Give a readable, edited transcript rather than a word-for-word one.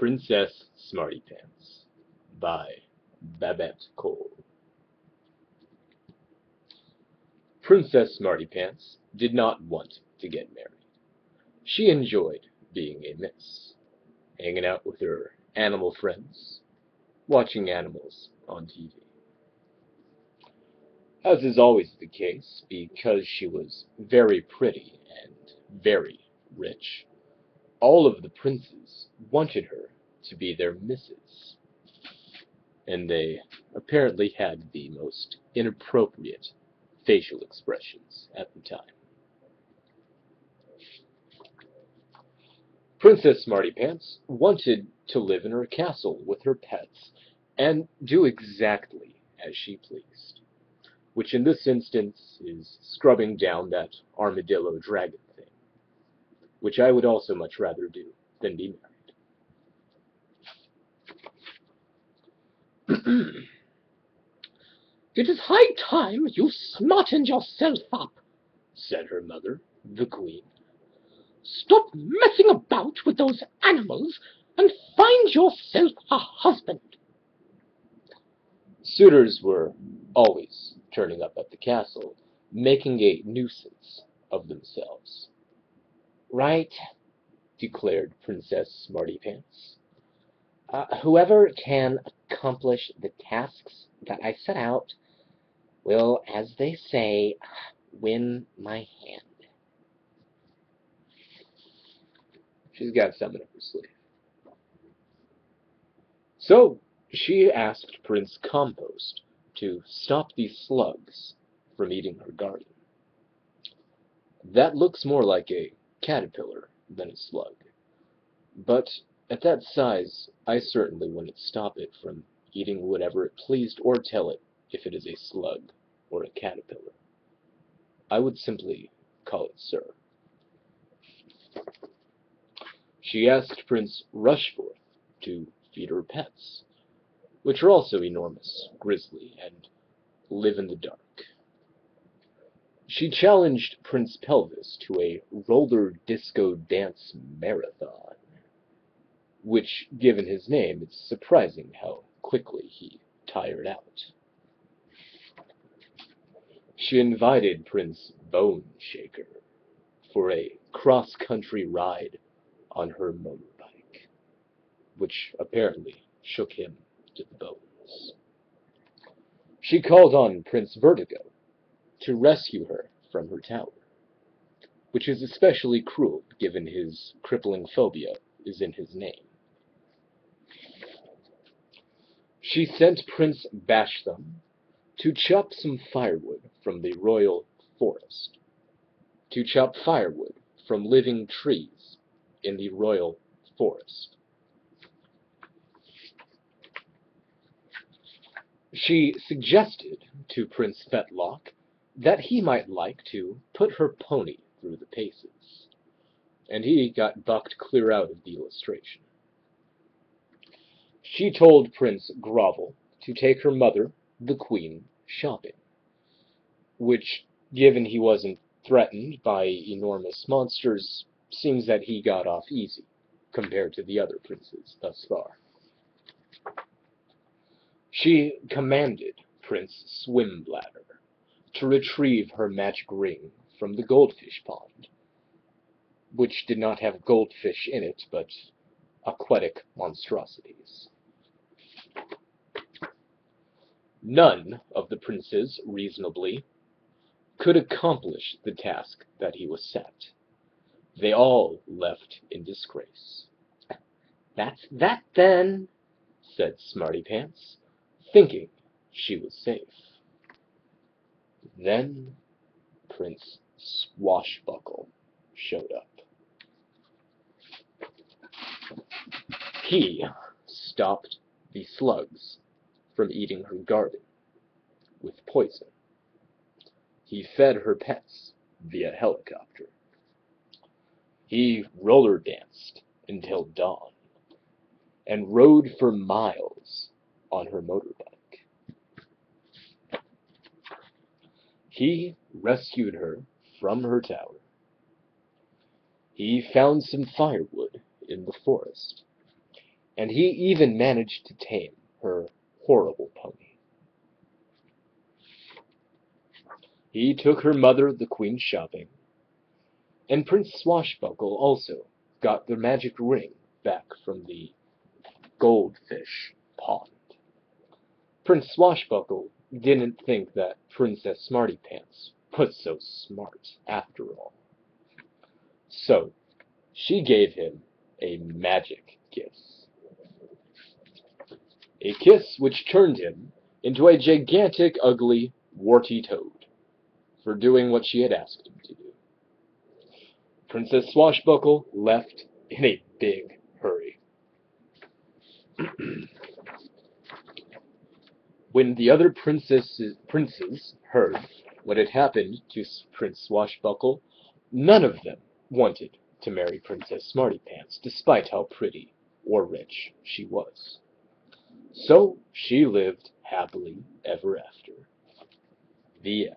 Princess SmartyPants by Babette Cole. Princess SmartyPants did not want to get married. She enjoyed being a miss, hanging out with her animal friends, watching animals on TV. As is always the case, because she was very pretty and very rich, all of the princes wanted her to be their missus, and they apparently had the most inappropriate facial expressions at the time. Princess SmartyPants wanted to live in her castle with her pets and do exactly as she pleased, which in this instance is scrubbing down that armadillo dragon thing, which I would also much rather do than be married. "It is high time you smartened yourself up," said her mother, the queen. "Stop messing about with those animals and find yourself a husband." Suitors were always turning up at the castle, making a nuisance of themselves. "Right," declared Princess SmartyPants. "Whoever can accomplish the tasks that I set out will, as they say, win my hand." She's got something up her sleeve. So she asked Prince Compost to stop these slugs from eating her garden. That looks more like a caterpillar than a slug, but at that size, I certainly wouldn't stop it from eating whatever it pleased or tell it if it is a slug or a caterpillar. I would simply call it sir. She asked Prince Rushforth to feed her pets, which are also enormous, grisly, and live in the dark. She challenged Prince Pelvis to a roller disco dance marathon, which, given his name, it's surprising how quickly he tired out. She invited Prince Bone Shaker for a cross-country ride on her motorbike, which apparently shook him to the bones. She called on Prince Vertigo to rescue her from her tower, which is especially cruel given his crippling phobia is in his name. She sent Prince Bashthumb to chop some firewood from the royal forest, to chop firewood from living trees in the royal forest. She suggested to Prince Fetlock that he might like to put her pony through the paces, and he got bucked clear out of the illustration. She told Prince Grovel to take her mother, the queen, shopping, which, given he wasn't threatened by enormous monsters, seems that he got off easy compared to the other princes thus far. She commanded Prince Swimbladder to retrieve her magic ring from the goldfish pond, which did not have goldfish in it, but aquatic monstrosities. None of the princes, reasonably, could accomplish the task that he was set. They all left in disgrace. "That's that, then," said SmartyPants, thinking she was safe. Then Prince Swashbuckle showed up. He stopped the slugs from eating her garden with poison. He fed her pets via helicopter. He roller danced until dawn and rode for miles on her motorbike. He rescued her from her tower. He found some firewood in the forest and he even managed to tame her horrible pony. He took her mother, the queen, shopping, and Prince Swashbuckle also got the magic ring back from the goldfish pond. Prince Swashbuckle didn't think that Princess SmartyPants was so smart after all. So, she gave him a magic kiss. A kiss which turned him into a gigantic, ugly, warty toad for doing what she had asked him to do. Princess Swashbuckle left in a big hurry. When the other princes heard what had happened to Prince Swashbuckle, none of them wanted to marry Princess SmartyPants, despite how pretty or rich she was. So she lived happily ever after. The end.